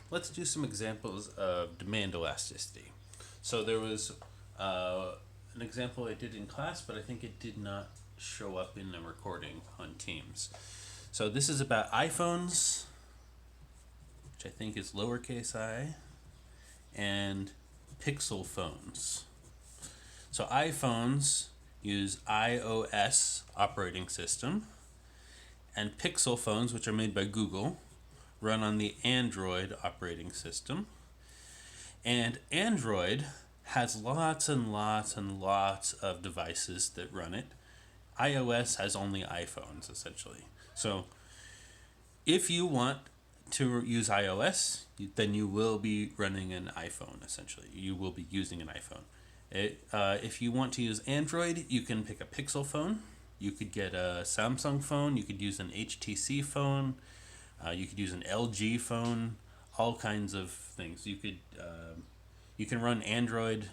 let's do some examples of demand elasticity. So there was an example I did in class, but I think it did not show up in the recording on Teams. So this is about iPhones, which I think is lowercase I, and Pixel phones. So iPhones use iOS operating system, and Pixel phones, which are made by Google, run on the Android operating system. And Android has lots and lots and lots of devices that run it. iOS has only iPhones, essentially. So if you want to use iOS, then you will be running an iPhone, essentially. You will be using an iPhone. If you want to use Android, you can pick a Pixel phone. You could get a Samsung phone. You could use an HTC phone. You could use an LG phone. All kinds of things. You can run Android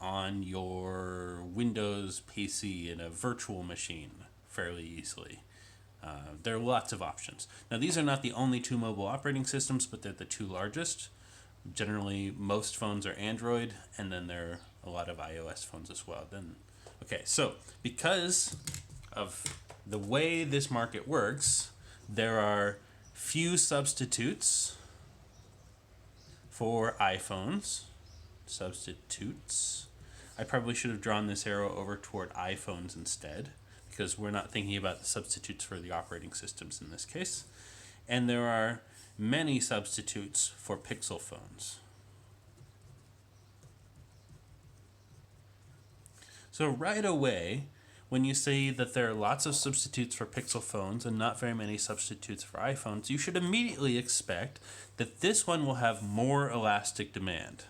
on your Windows PC in a virtual machine fairly easily. There are lots of options. Now, these are not the only two mobile operating systems, but they're the two largest. Generally, most phones are Android, and then there are a lot of iOS phones as well. So because of the way this market works, there are few substitutes for iPhones. Substitutes. I probably should have drawn this arrow over toward iPhones instead, because we're not thinking about the substitutes for the operating systems in this case. And there are many substitutes for Pixel phones. So right away, when you say that there are lots of substitutes for Pixel phones and not very many substitutes for iPhones, you should immediately expect that this one will have more elastic demand.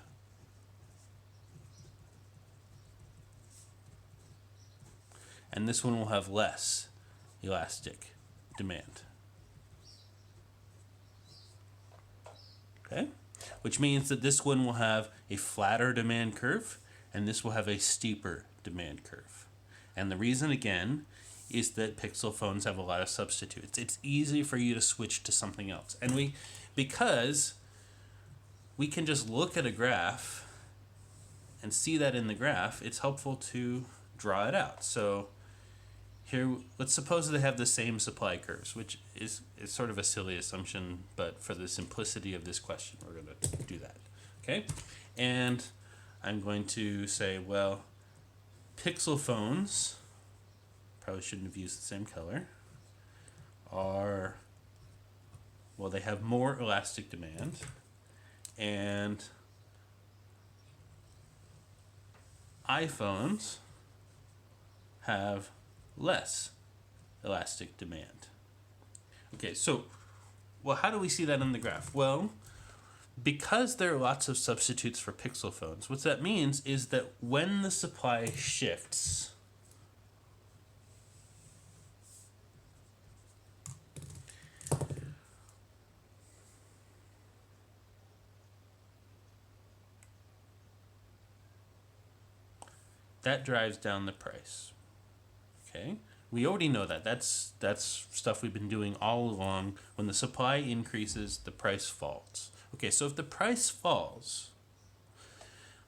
And this one will have less elastic demand. Okay? Which means that this one will have a flatter demand curve, and this will have a steeper demand curve. And the reason, again, is that Pixel phones have a lot of substitutes. It's easy for you to switch to something else. And because we can just look at a graph and see that in the graph, it's helpful to draw it out. So here, let's suppose they have the same supply curves, which is sort of a silly assumption, but for the simplicity of this question, we're going to do that. Okay? And I'm going to say, well, Pixel phones, probably shouldn't have used the same color, they have more elastic demand, and iPhones have less elastic demand. Okay, so, how do we see that in the graph? Well, because there are lots of substitutes for Pixel phones, what that means is that when the supply shifts, that drives down the price. Okay? We already know that. That's stuff we've been doing all along. When the supply increases, the price falls. Okay, so if the price falls,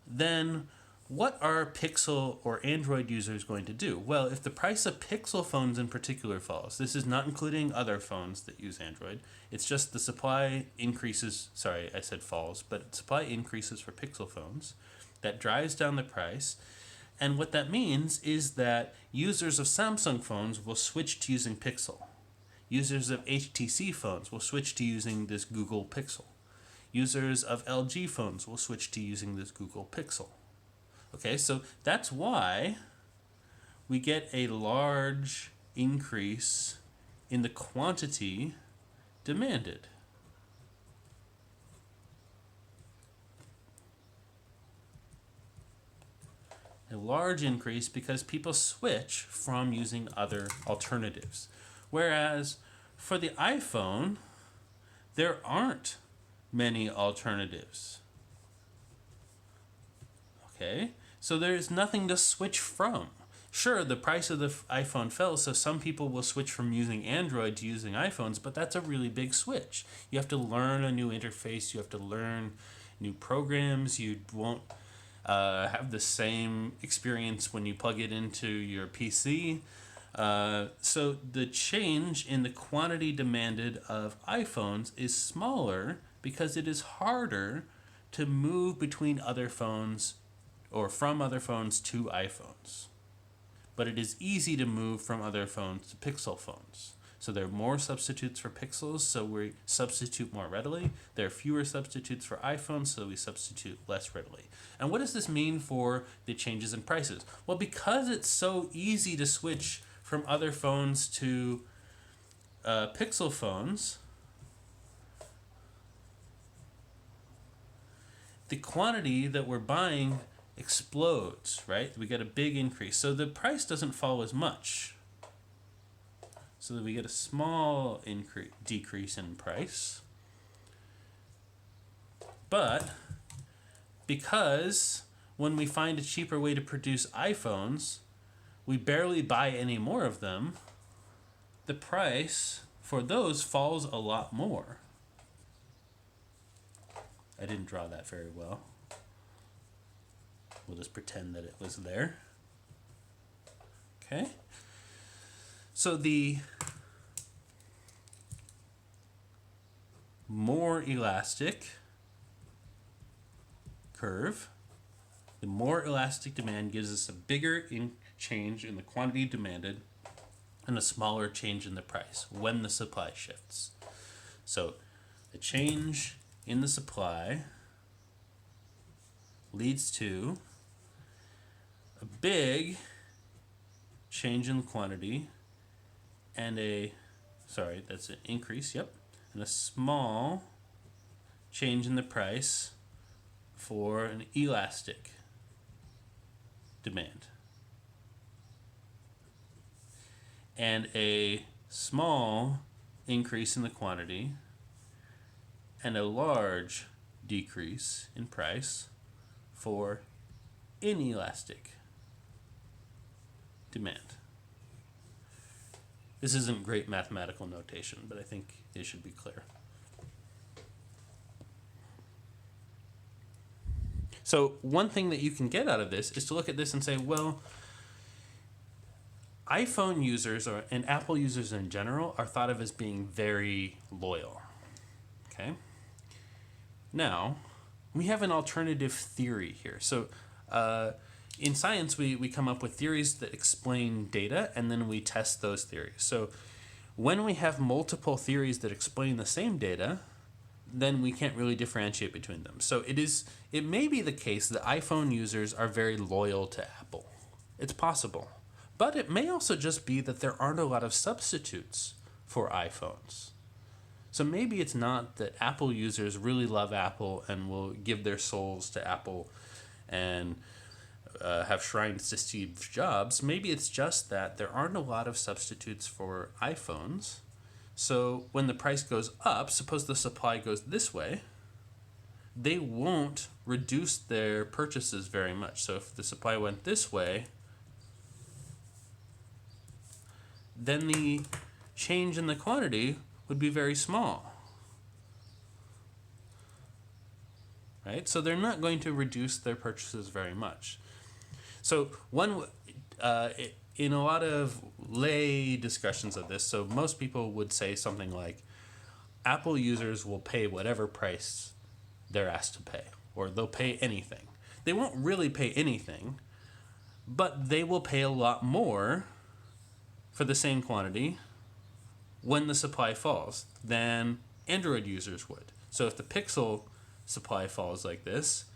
then what are Pixel or Android users going to do? Well, if the price of Pixel phones in particular falls, this is not including other phones that use Android, it's just the supply increases, sorry, I said falls, but supply increases for Pixel phones. That drives down the price. And what that means is that users of Samsung phones will switch to using Pixel. Users of HTC phones will switch to using this Google Pixel. Users of LG phones will switch to using this Google Pixel. Okay, so that's why we get a large increase in the quantity demanded. A large increase because people switch from using other alternatives. Whereas for the iPhone, there aren't many alternatives. Okay? So there's nothing to switch from. Sure, the price of the iPhone fell, so some people will switch from using Android to using iPhones, but that's a really big switch. You have to learn a new interface, you have to learn new programs, you won't have the same experience when you plug it into your PC. So the change in the quantity demanded of iPhones is smaller because it is harder to move between other phones or from other phones to iPhones. But it is easy to move from other phones to Pixel phones. So there are more substitutes for Pixels, so we substitute more readily. There are fewer substitutes for iPhones, so we substitute less readily. And what does this mean for the changes in prices? Well, because it's so easy to switch from other phones to Pixel phones, the quantity that we're buying explodes, right? We get a big increase. So the price doesn't fall as much. So that we get a small decrease in price. But because when we find a cheaper way to produce iPhones, we barely buy any more of them, the price for those falls a lot more. I didn't draw that very well. We'll just pretend that it was there. Okay. So the more elastic curve, the more elastic demand gives us a bigger change in the quantity demanded and a smaller change in the price when the supply shifts. So the change in the supply leads to a big change in quantity and that's an increase, and a small change in the price for an elastic demand. And a small increase in the quantity and a large decrease in price for inelastic demand. This isn't great mathematical notation, but I think it should be clear. So one thing that you can get out of this is to look at this and say, well, iPhone users and Apple users in general are thought of as being very loyal. Okay? Now, we have an alternative theory here. So in science, we come up with theories that explain data, and then we test those theories. So when we have multiple theories that explain the same data, then we can't really differentiate between them. So it may be the case that iPhone users are very loyal to Apple. It's possible. But it may also just be that there aren't a lot of substitutes for iPhones. So maybe it's not that Apple users really love Apple and will give their souls to Apple and have shrines to Steve Jobs. Maybe it's just that there aren't a lot of substitutes for iPhones. So when the price goes up, suppose the supply goes this way, they won't reduce their purchases very much. So if the supply went this way, then the change in the quantity would be very small. Right? So they're not going to reduce their purchases very much. So in a lot of lay discussions of this, so most people would say something like, Apple users will pay whatever price they're asked to pay, or they'll pay anything. They won't really pay anything, but they will pay a lot more for the same quantity when the supply falls than Android users would. So if the Pixel supply falls like this,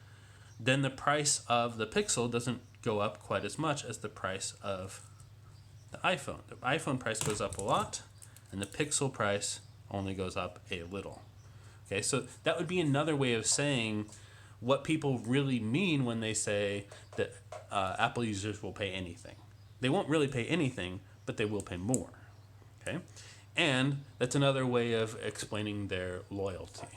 then the price of the Pixel doesn't go up quite as much as the price of the iPhone. The iPhone price goes up a lot, and the Pixel price only goes up a little. Okay, so that would be another way of saying what people really mean when they say that Apple users will pay anything. They won't really pay anything, but they will pay more. Okay, and that's another way of explaining their loyalty.